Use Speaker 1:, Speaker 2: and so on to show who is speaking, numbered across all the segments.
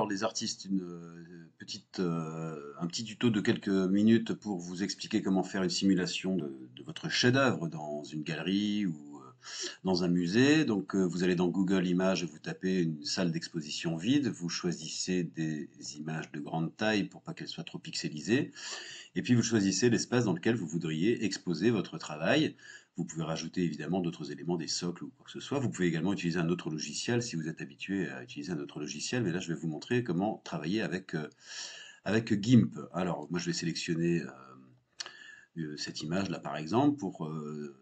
Speaker 1: les artistes un petit tuto de quelques minutes pour vous expliquer comment faire une simulation de votre chef-d'œuvre dans une galerie ou dans un musée. Donc vous allez dans Google Images, vous tapez une salle d'exposition vide, vous choisissez des images de grande taille pour pas qu'elles soient trop pixelisées, et puis vous choisissez l'espace dans lequel vous voudriez exposer votre travail. Vous pouvez rajouter évidemment d'autres éléments, des socles ou quoi que ce soit. Vous pouvez également utiliser un autre logiciel si vous êtes habitué à utiliser un autre logiciel. Mais là, je vais vous montrer comment travailler avec GIMP. Alors, moi, je vais sélectionner cette image-là, par exemple, pour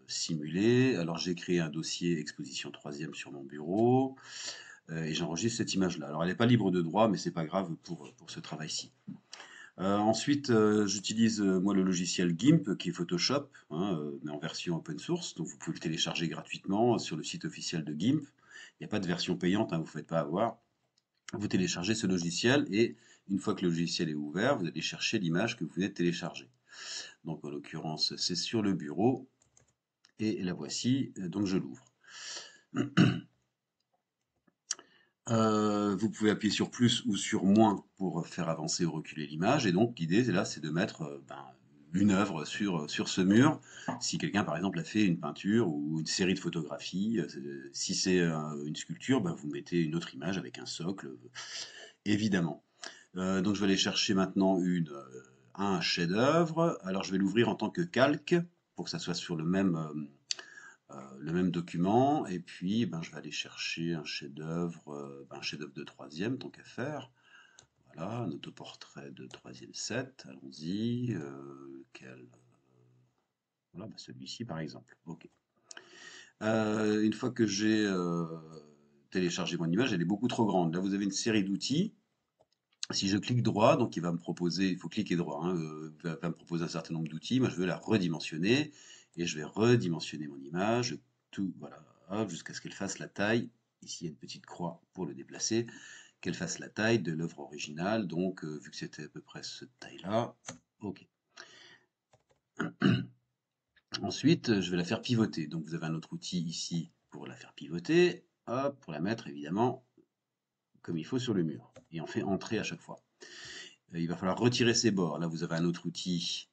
Speaker 1: simuler. Alors, j'ai créé un dossier exposition troisième sur mon bureau et j'enregistre cette image-là. Alors, elle n'est pas libre de droit, mais c'est pas grave pour ce travail-ci. Ensuite, j'utilise moi le logiciel GIMP qui est Photoshop, hein, mais en version open source, donc vous pouvez le télécharger gratuitement sur le site officiel de GIMP. Il n'y a pas de version payante, hein, vous ne faites pas avoir. Vous téléchargez ce logiciel et une fois que le logiciel est ouvert, vous allez chercher l'image que vous venez de télécharger. Donc en l'occurrence, c'est sur le bureau et la voici, donc je l'ouvre. Vous pouvez appuyer sur plus ou sur moins pour faire avancer ou reculer l'image. Et donc l'idée là, c'est de mettre une œuvre sur ce mur. Si quelqu'un par exemple a fait une peinture ou une série de photographies, si c'est une sculpture, vous mettez une autre image avec un socle, évidemment. Donc je vais aller chercher maintenant un chef-d'œuvre. Alors je vais l'ouvrir en tant que calque pour que ça soit sur le même document, et puis je vais aller chercher un chef-d'œuvre de troisième, tant qu'à faire. Voilà, un autoportrait de troisième set, allons-y. Voilà, celui-ci par exemple. Ok. Une fois que j'ai téléchargé mon image, elle est beaucoup trop grande. Là, vous avez une série d'outils. Si je clique droit, donc il va me proposer, il faut cliquer droit, hein, va me proposer un certain nombre d'outils. Moi, je veux la redimensionner et je vais redimensionner mon image, tout, voilà, jusqu'à ce qu'elle fasse la taille. Ici, il y a une petite croix pour le déplacer, qu'elle fasse la taille de l'œuvre originale. Donc, vu que c'était à peu près cette taille-là, ok. Ensuite, je vais la faire pivoter. Donc, vous avez un autre outil ici pour la faire pivoter, hop, pour la mettre évidemment comme il faut sur le mur. Et on fait entrer à chaque fois. Il va falloir retirer ces bords. Là, vous avez un autre outil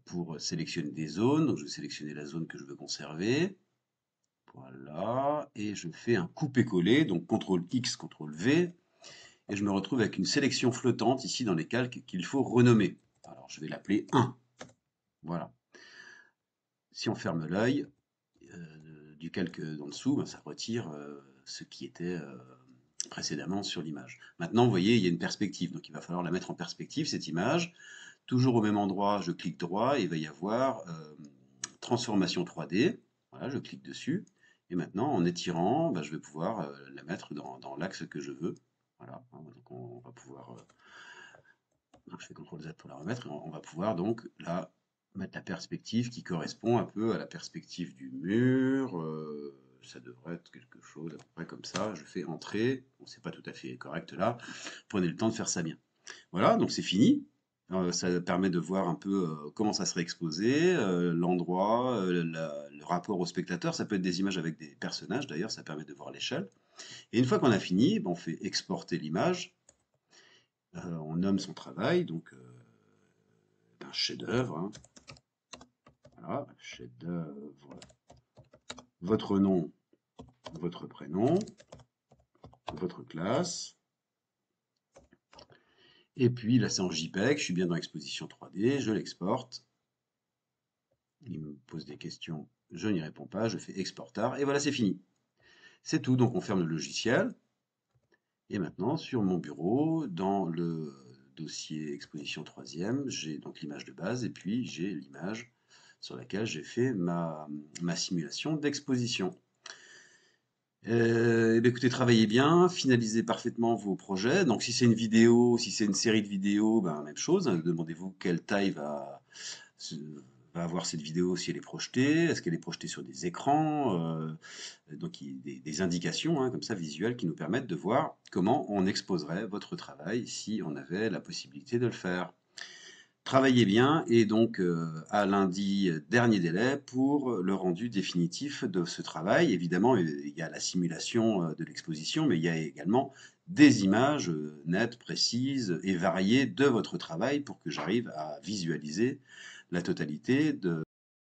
Speaker 1: pour sélectionner des zones. Donc, je vais sélectionner la zone que je veux conserver. Voilà. Et je fais un couper-coller. Donc, CTRL X, CTRL V. Et je me retrouve avec une sélection flottante ici dans les calques qu'il faut renommer. Alors, je vais l'appeler 1. Voilà. Si on ferme l'œil du calque d'en dessous, ça retire ce qui était précédemment sur l'image. Maintenant, vous voyez, il y a une perspective. Donc, il va falloir la mettre en perspective, cette image. Toujours au même endroit, je clique droit et il va y avoir transformation 3D. Voilà, je clique dessus. Et maintenant, en étirant, je vais pouvoir la mettre dans l'axe que je veux. Voilà, donc on va pouvoir. Je fais CTRL Z pour la remettre. Et on va pouvoir donc là mettre la perspective qui correspond un peu à la perspective du mur. Ça devrait être quelque chose à peu près comme ça. Je fais entrer. Bon, c'est pas tout à fait correct là. Prenez le temps de faire ça bien. Voilà, donc c'est fini. Ça permet de voir un peu comment ça serait exposé, l'endroit, le rapport au spectateur. Ça peut être des images avec des personnages d'ailleurs, ça permet de voir l'échelle. Et une fois qu'on a fini, on fait exporter l'image. On nomme son travail, donc un chef-d'œuvre. Hein. Voilà, chef-d'œuvre. Votre nom, votre prénom, votre classe. Et puis là, c'est en JPEG. Je suis bien dans l'exposition 3D. Je l'exporte. Il me pose des questions, je n'y réponds pas, je fais exportar, et voilà, c'est fini. C'est tout, donc on ferme le logiciel. Et maintenant, sur mon bureau, dans le dossier exposition troisième, j'ai donc l'image de base, et puis j'ai l'image sur laquelle j'ai fait ma simulation d'exposition. Écoutez, travaillez bien, finalisez parfaitement vos projets. Donc si c'est une vidéo, si c'est une série de vidéos, même chose, hein, demandez-vous quelle taille va avoir cette vidéo si elle est projetée, est-ce qu'elle est projetée sur des écrans, donc des indications comme ça visuelles qui nous permettent de voir comment on exposerait votre travail si on avait la possibilité de le faire. Travaillez bien et donc à lundi, dernier délai pour le rendu définitif de ce travail. Évidemment, il y a la simulation de l'exposition, mais il y a également des images nettes, précises et variées de votre travail pour que j'arrive à visualiser la totalité de